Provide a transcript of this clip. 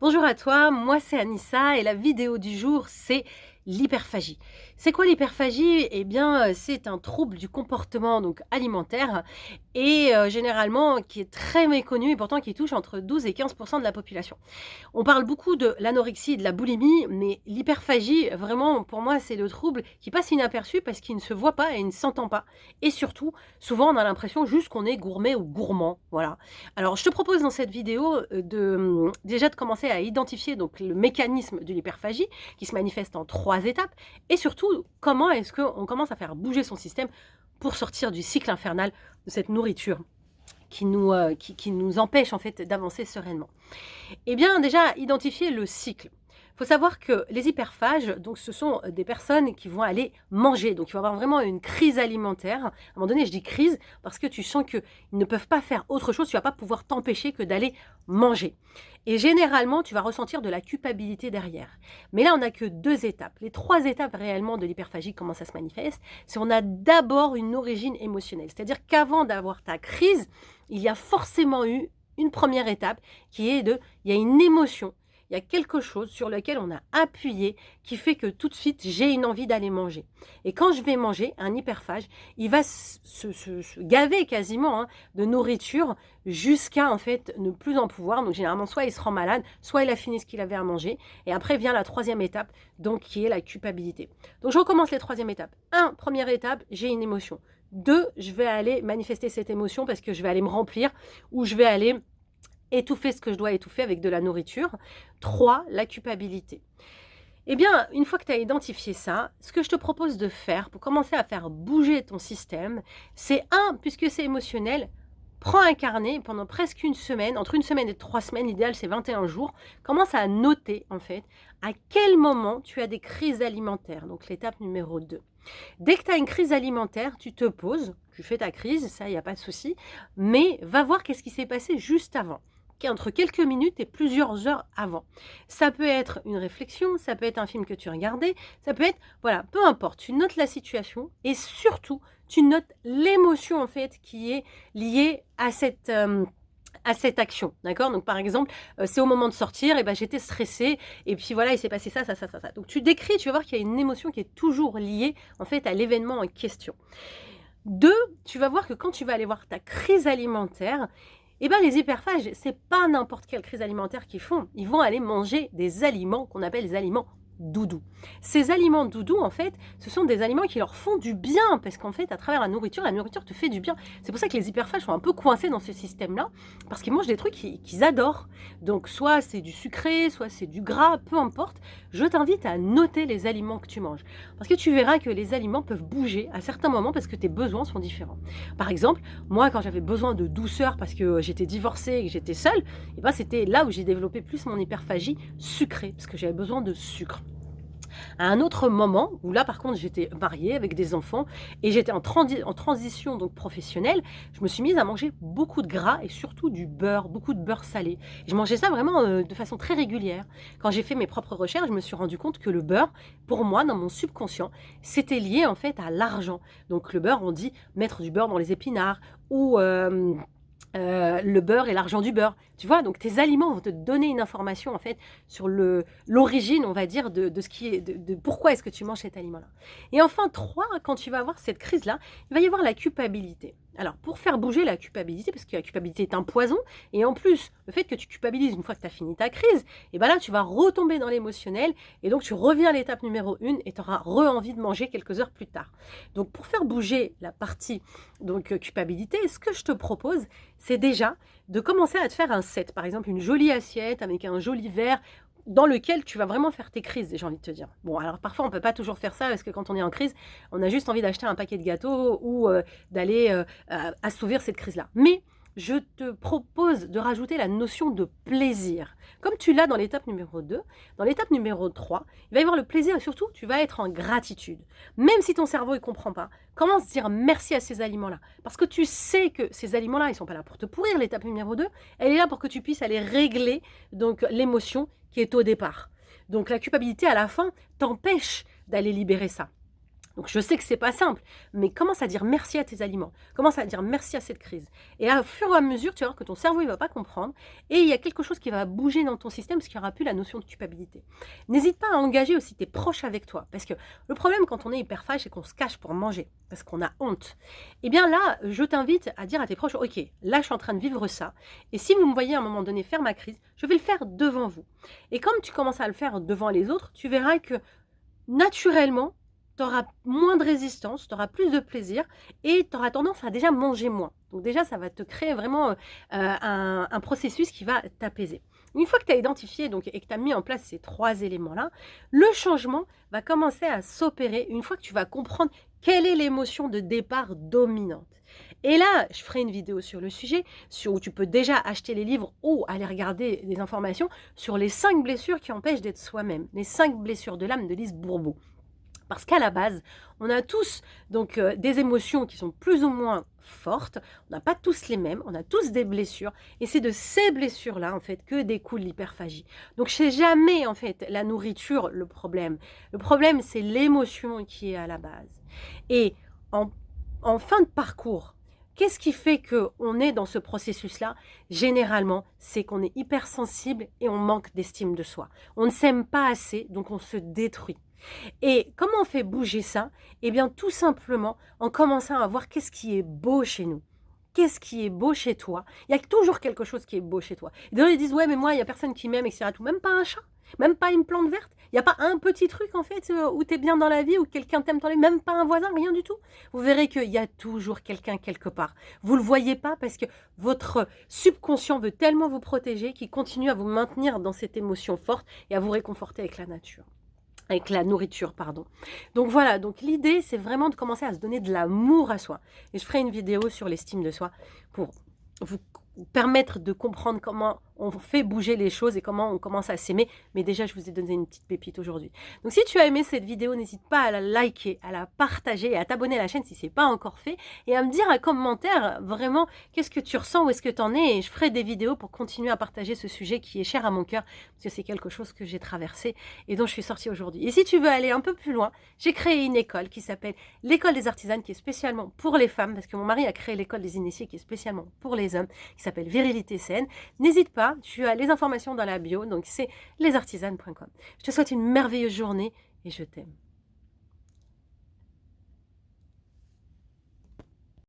Bonjour à toi, moi c'est Anissa et la vidéo du jour c'est l'hyperphagie. C'est quoi l'hyperphagie? Eh bien, c'est un trouble du comportement donc alimentaire et généralement qui est très méconnu et pourtant qui touche entre 12 et 15 de la population. On parle beaucoup de l'anorexie et de la boulimie, mais l'hyperphagie, vraiment, pour moi, c'est le trouble qui passe inaperçu parce qu'il ne se voit pas et il ne s'entend pas. Et surtout, souvent, on a l'impression juste qu'on est gourmet ou gourmand. Voilà. Alors, je te propose dans cette vidéo déjà de commencer à identifier donc, le mécanisme de l'hyperphagie qui se manifeste en 3 étapes et surtout, comment est-ce qu'on commence à faire bouger son système pour sortir du cycle infernal de cette nourriture qui nous empêche en fait d'avancer sereinement. Eh bien, déjà, identifier le cycle. Il faut savoir que les hyperphages, donc, ce sont des personnes qui vont aller manger. Donc, il va y avoir vraiment une crise alimentaire. À un moment donné, je dis crise parce que tu sens qu'ils ne peuvent pas faire autre chose. Tu ne vas pas pouvoir t'empêcher que d'aller manger. Et généralement, tu vas ressentir de la culpabilité derrière. Mais là, on n'a que 2 étapes. Les 3 étapes réellement de l'hyperphagie, comment ça se manifeste, c'est on a d'abord une origine émotionnelle. C'est-à-dire qu'avant d'avoir ta crise, il y a forcément eu une première étape qui est il y a une émotion, il y a quelque chose sur lequel on a appuyé qui fait que tout de suite j'ai une envie d'aller manger. Et quand je vais manger, un hyperphage, il va se gaver quasiment de nourriture jusqu'à en fait ne plus en pouvoir. Donc généralement soit il se rend malade, soit il a fini ce qu'il avait à manger. Et après vient la troisième étape, donc qui est la culpabilité. Donc je recommence les troisième étapes. Première étape, j'ai une émotion. 2, je vais aller manifester cette émotion parce que je vais aller me remplir ou je vais aller étouffer ce que je dois étouffer avec de la nourriture. 3, la culpabilité. Eh bien, une fois que tu as identifié ça, ce que je te propose de faire pour commencer à faire bouger ton système, c'est puisque c'est émotionnel, prends un carnet pendant presque une semaine, entre une semaine et 3 semaines, l'idéal c'est 21 jours, commence à noter en fait à quel moment tu as des crises alimentaires, donc l'étape numéro 2. Dès que tu as une crise alimentaire, tu te poses, tu fais ta crise, ça il n'y a pas de souci, mais va voir qu'est-ce qui s'est passé juste avant, entre quelques minutes et plusieurs heures avant. Ça peut être une réflexion, ça peut être un film que tu regardais, ça peut être, voilà, peu importe, tu notes la situation et surtout, tu notes l'émotion en fait qui est liée à cette action, d'accord? Donc par exemple, c'est au moment de sortir et ben, j'étais stressée et puis voilà, il s'est passé ça, ça, ça, ça, ça. Donc tu décris, tu vas voir qu'il y a une émotion qui est toujours liée en fait à l'événement en question. 2, tu vas voir que quand tu vas aller voir ta crise alimentaire, eh ben, les hyperphages, c'est pas n'importe quelle crise alimentaire qu'ils font. Ils vont aller manger des aliments qu'on appelle les aliments doudous. Ces aliments doudous, en fait, ce sont des aliments qui leur font du bien, parce qu'en fait, à travers la nourriture te fait du bien. C'est pour ça que les hyperphages sont un peu coincés dans ce système-là, parce qu'ils mangent des trucs qu'ils adorent. Donc, soit c'est du sucré, soit c'est du gras, peu importe. Je t'invite à noter les aliments que tu manges, parce que tu verras que les aliments peuvent bouger à certains moments parce que tes besoins sont différents. Par exemple, moi, quand j'avais besoin de douceur parce que j'étais divorcée et que j'étais seule, et ben, c'était là où j'ai développé plus mon hyperphagie sucrée, parce que j'avais besoin de sucre. À un autre moment, où là par contre j'étais mariée avec des enfants et j'étais en transition donc professionnelle, je me suis mise à manger beaucoup de gras et surtout du beurre, beaucoup de beurre salé. Et je mangeais ça vraiment de façon très régulière. Quand j'ai fait mes propres recherches, je me suis rendu compte que le beurre, pour moi, dans mon subconscient, c'était lié en fait à l'argent. Donc le beurre, on dit mettre du beurre dans les épinards ou le beurre et l'argent du beurre. Tu vois? Donc tes aliments vont te donner une information en fait sur l'origine, on va dire, de ce qui est de pourquoi est-ce que tu manges cet aliment-là. Et enfin 3, quand tu vas avoir cette crise-là, il va y avoir la culpabilité. Alors pour faire bouger la culpabilité, parce que la culpabilité est un poison et en plus, le fait que tu culpabilises une fois que tu as fini ta crise, et ben là tu vas retomber dans l'émotionnel et donc tu reviens à l'étape numéro 1 et tu auras envie de manger quelques heures plus tard. Donc pour faire bouger la partie donc culpabilité, ce que je te propose, c'est déjà de commencer à te faire un set. Par exemple, une jolie assiette avec un joli verre dans lequel tu vas vraiment faire tes crises, j'ai envie de te dire. Bon, alors parfois, on peut pas toujours faire ça parce que quand on est en crise, on a juste envie d'acheter un paquet de gâteaux ou d'aller assouvir cette crise-là. Mais je te propose de rajouter la notion de plaisir. Comme tu l'as dans l'étape numéro 2, dans l'étape numéro 3, il va y avoir le plaisir et surtout, tu vas être en gratitude. Même si ton cerveau ne comprend pas, commence à dire merci à ces aliments-là. Parce que tu sais que ces aliments-là, ils ne sont pas là pour te pourrir. L'étape numéro 2, elle est là pour que tu puisses aller régler donc l'émotion qui est au départ. Donc la culpabilité, à la fin, t'empêche d'aller libérer ça. Donc je sais que c'est pas simple, mais commence à dire merci à tes aliments. Commence à dire merci à cette crise. Et au fur et à mesure, tu vas voir que ton cerveau, il va pas comprendre et il y a quelque chose qui va bouger dans ton système parce qu'il y aura plus la notion de culpabilité. N'hésite pas à engager aussi tes proches avec toi parce que le problème quand on est hyperphage, c'est qu'on se cache pour manger parce qu'on a honte. Eh bien là, je t'invite à dire à tes proches: «OK, là je suis en train de vivre ça et si vous me voyez à un moment donné faire ma crise, je vais le faire devant vous». Et comme tu commences à le faire devant les autres, tu verras que naturellement, tu auras moins de résistance, tu auras plus de plaisir et tu auras tendance à déjà manger moins. Donc déjà, ça va te créer vraiment, un processus qui va t'apaiser. Une fois que tu as identifié donc et que tu as mis en place ces 3 éléments-là, le changement va commencer à s'opérer une fois que tu vas comprendre quelle est l'émotion de départ dominante. Et là, je ferai une vidéo sur le sujet, où tu peux déjà acheter les livres ou aller regarder des informations sur les 5 blessures qui empêchent d'être soi-même, les 5 blessures de l'âme de Lise Bourbeau. Parce qu'à la base, on a tous donc des émotions qui sont plus ou moins fortes, on n'a pas tous les mêmes, on a tous des blessures et c'est de ces blessures-là, en fait, que découle l'hyperphagie. Donc c'est jamais, en fait, la nourriture le problème. Le problème, c'est l'émotion qui est à la base et en fin de parcours, qu'est-ce qui fait qu'on est dans ce processus-là? Généralement, c'est qu'on est hypersensible et on manque d'estime de soi. On ne s'aime pas assez, donc on se détruit. Et comment on fait bouger ça? Eh bien, tout simplement en commençant à voir qu'est-ce qui est beau chez nous. Qu'est-ce qui est beau chez toi? Il y a toujours quelque chose qui est beau chez toi. Et d'autres ils disent: «Ouais, mais moi, il y a personne qui m'aime et cetera tout». Même pas un chat, même pas une plante verte. Il y a pas un petit truc, en fait, où tu es bien dans la vie, où quelqu'un t'aime dans la vie, même pas un voisin, rien du tout. Vous verrez qu'il y a toujours quelqu'un quelque part. Vous le voyez pas parce que votre subconscient veut tellement vous protéger qu'il continue à vous maintenir dans cette émotion forte et à vous réconforter avec la nature. Avec la nourriture, pardon. Donc voilà, donc l'idée, c'est vraiment de commencer à se donner de l'amour à soi. Et je ferai une vidéo sur l'estime de soi pour vous permettre de comprendre comment on fait bouger les choses et comment on commence à s'aimer. Mais déjà, je vous ai donné une petite pépite aujourd'hui. Donc si tu as aimé cette vidéo, n'hésite pas à la liker, à la partager et à t'abonner à la chaîne si ce n'est pas encore fait. Et à me dire un commentaire, vraiment, qu'est-ce que tu ressens, où est-ce que tu en es. Et je ferai des vidéos pour continuer à partager ce sujet qui est cher à mon cœur, parce que c'est quelque chose que j'ai traversé et dont je suis sortie aujourd'hui. Et si tu veux aller un peu plus loin, j'ai créé une école qui s'appelle l'École des Artisanes, qui est spécialement pour les femmes, parce que mon mari a créé l'École des Initiés, qui est spécialement pour les hommes, qui s'appelle Virilité Saine. N'hésite pas, tu as les informations dans la bio, donc c'est lesartisanes.com. Je te souhaite une merveilleuse journée et je t'aime.